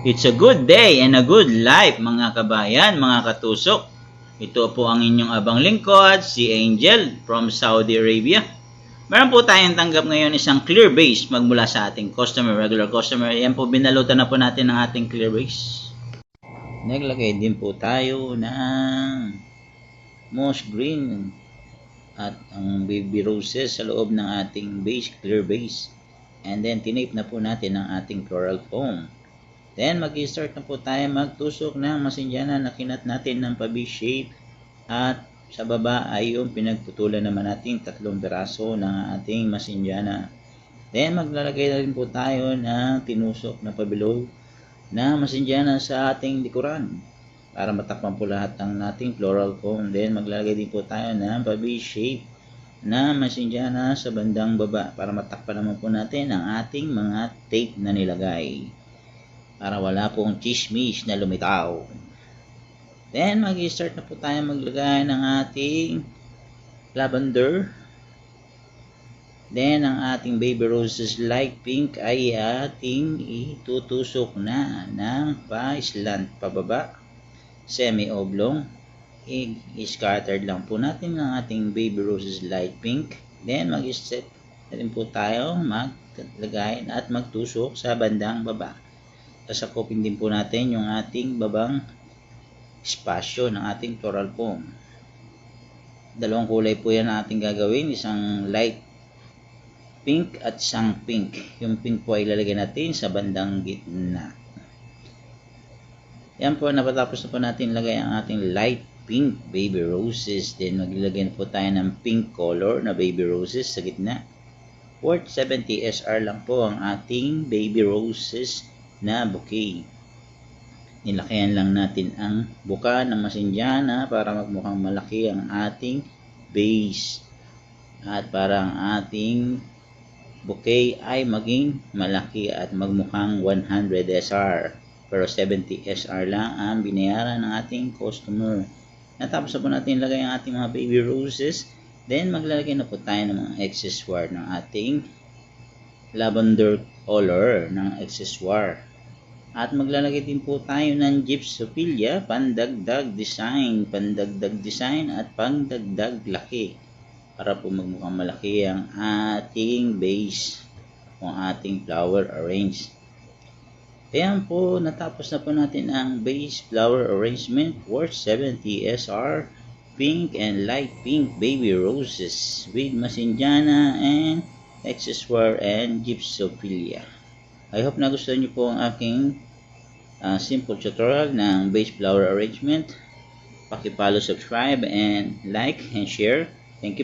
It's a good day and a good life mga kabayan, mga katusok. Ito po ang inyong abang lingkod, si Angel from Saudi Arabia. Meron po tayong tanggap ngayon isang clear base magmula sa ating customer, regular customer. Yan po, binalutan na po natin ng ating clear base. Naglagay din po tayo ng moss green at ang baby roses sa loob ng ating base, clear base. And then tinape na po natin ang ating floral foam. Then mag-start na po tayo magtusok ng masinjana na kinat natin ng pa-V-shape, at sa baba ay yung pinagputulan naman natin 3 piraso ng ating masinjana. Then maglalagay na rin po tayo ng tinusok na pabilog na masinjana sa ating likuran para matakpan po lahat ng nating floral foam. Then maglalagay din po tayo ng pa-V-shape na masinjana sa bandang baba para matakpan naman po natin ang ating mga tape na nilagay, para wala pong chismis na lumitaw. Then mag-start na po tayo maglagay ng ating lavender. Then ang ating baby roses light pink ay ating itutusok na ng pa-slant pababa, semi-oblong. I-scattered lang po natin ang ating baby roses light pink. Then mag-step na rin po tayo maglagay at magtusok sa bandang baba. Sasakupin din po natin yung ating babang espasyo ng ating floral foam. Dalawang kulay po yan na ating gagawin, isang light pink at isang pink. Yung pink po ay ilalagay natin sa bandang gitna. Yan po, napatapos na po natin lagay ang ating light pink baby roses. Then maglagay na po tayo ng pink color na baby roses sa gitna. Worth 70 SR lang po ang ating baby roses na bouquet. Nilakihan lang natin ang buka ng masinjana para magmukhang malaki ang ating base, at para ang ating bouquet ay maging malaki at magmukhang 100 SR, pero 70 SR lang ang binayaran ng ating customer. Natapos na po natin ilagay ang ating mga baby roses. Then maglalagay na po tayo ng mga accessoire ng ating lavender color ng accessoire. At maglalagay din po tayo ng gypsophilia, pandagdag design at pandagdag laki, para po magmukhang malaki ang ating base o ating flower arrange. Ayan po, natapos na po natin ang base flower arrangement worth 70 SR, pink and light pink baby roses with masinjana and accessoire and gypsophilia. I hope nagustuhan niyo po ang aking simple tutorial ng base flower arrangement. Paki-follow, subscribe, and like and share. Thank you.